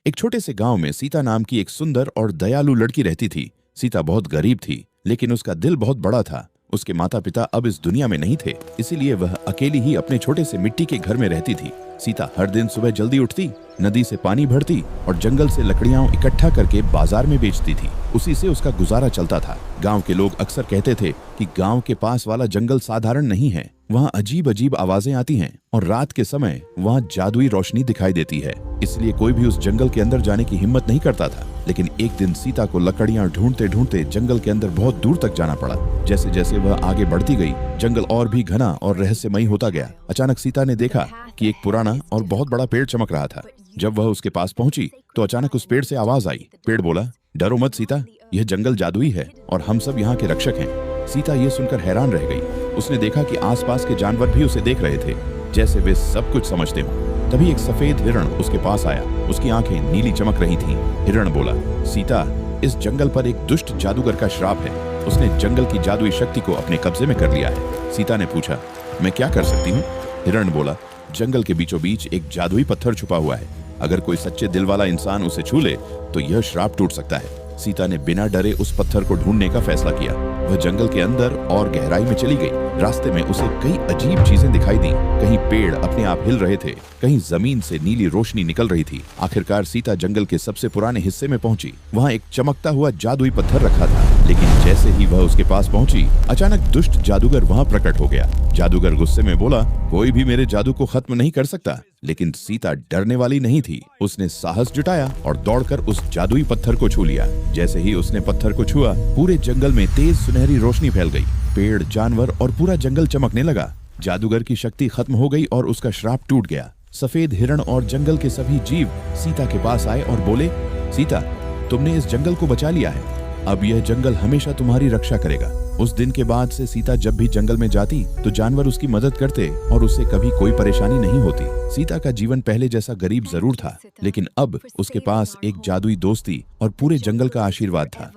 एक छोटे से गांव में सीता नाम की एक सुंदर और दयालु लड़की रहती थी। सीता बहुत गरीब थी, लेकिन उसका दिल बहुत बड़ा था। उसके माता पिता अब इस दुनिया में नहीं थे, इसीलिए वह अकेली ही अपने छोटे से मिट्टी के घर में रहती थी। सीता हर दिन सुबह जल्दी उठती, नदी से पानी भरती और जंगल से लकड़ियां इकट्ठा करके बाजार में बेचती थी। उसी से उसका गुजारा चलता था। गांव के लोग अक्सर कहते थे कि गांव के पास वाला जंगल साधारण नहीं है, वहाँ अजीब अजीब आवाजें आती हैं और रात के समय वहाँ जादुई रोशनी दिखाई देती है। इसलिए कोई भी उस जंगल के अंदर जाने की हिम्मत नहीं करता था। लेकिन एक दिन सीता को लकड़ियां ढूंढते ढूंढते जंगल के अंदर बहुत दूर तक जाना पड़ा। जैसे जैसे वह आगे बढ़ती गई, जंगल और भी घना और रहस्यमयी होता गया। अचानक सीता ने देखा कि एक पुराना और बहुत बड़ा पेड़ चमक रहा था। जब वह उसके पास पहुंची तो अचानक उस पेड़ से आवाज आई। पेड़ बोला, डरो मत सीता, यह जंगल जादुई है और हम सब यहाँ के रक्षक हैं। सीता ये सुनकर हैरान रह गई। उसने देखा कि आसपास के जानवर भी उसे देख रहे थे, जैसे वे सब कुछ समझते हों। तभी एक सफेद हिरण उसके पास आया। उसकी आंखें नीली चमक रही थीं। हिरण बोला, सीता, इस जंगल पर एक दुष्ट जादूगर का श्राप है। उसने जंगल की जादुई शक्ति को अपने कब्जे में कर लिया है। सीता ने पूछा, मैं क्या कर सकती हूँ? हिरण बोला, जंगल के बीचों बीच एक जादुई पत्थर छुपा हुआ है। अगर कोई सच्चे दिल वाला इंसान उसे छू ले तो यह श्राप टूट सकता है। सीता ने बिना डरे उस पत्थर को ढूंढने का फैसला किया। वह जंगल के अंदर और गहराई में चली गई। रास्ते में उसे कई अजीब चीजें दिखाई दी। कहीं पेड़ अपने आप हिल रहे थे, कहीं जमीन से नीली रोशनी निकल रही थी। आखिरकार सीता जंगल के सबसे पुराने हिस्से में पहुंची। वहाँ एक चमकता हुआ जादुई पत्थर रखा था। लेकिन जैसे ही वह उसके पास पहुंची, अचानक दुष्ट जादूगर वहाँ प्रकट हो गया। जादूगर गुस्से में बोला, कोई भी मेरे जादू को खत्म नहीं कर सकता। लेकिन सीता डरने वाली नहीं थी। उसने साहस जुटाया और दौड़कर उस जादुई पत्थर को छू लिया। जैसे ही उसने पत्थर को छुआ, पूरे जंगल में तेज सुनहरी रोशनी फैल गई। पेड़, जानवर और पूरा जंगल चमकने लगा। जादूगर की शक्ति खत्म हो गई और उसका श्राप टूट गया। सफेद हिरण और जंगल के सभी जीव सीता के पास आए और बोले, सीता, तुमने इस जंगल को बचा लिया है। अब यह जंगल हमेशा तुम्हारी रक्षा करेगा। उस दिन के बाद से सीता जब भी जंगल में जाती तो जानवर उसकी मदद करते और उसे कभी कोई परेशानी नहीं होती। सीता का जीवन पहले जैसा गरीब जरूर था, लेकिन अब उसके पास एक जादुई दोस्ती और पूरे जंगल का आशीर्वाद था।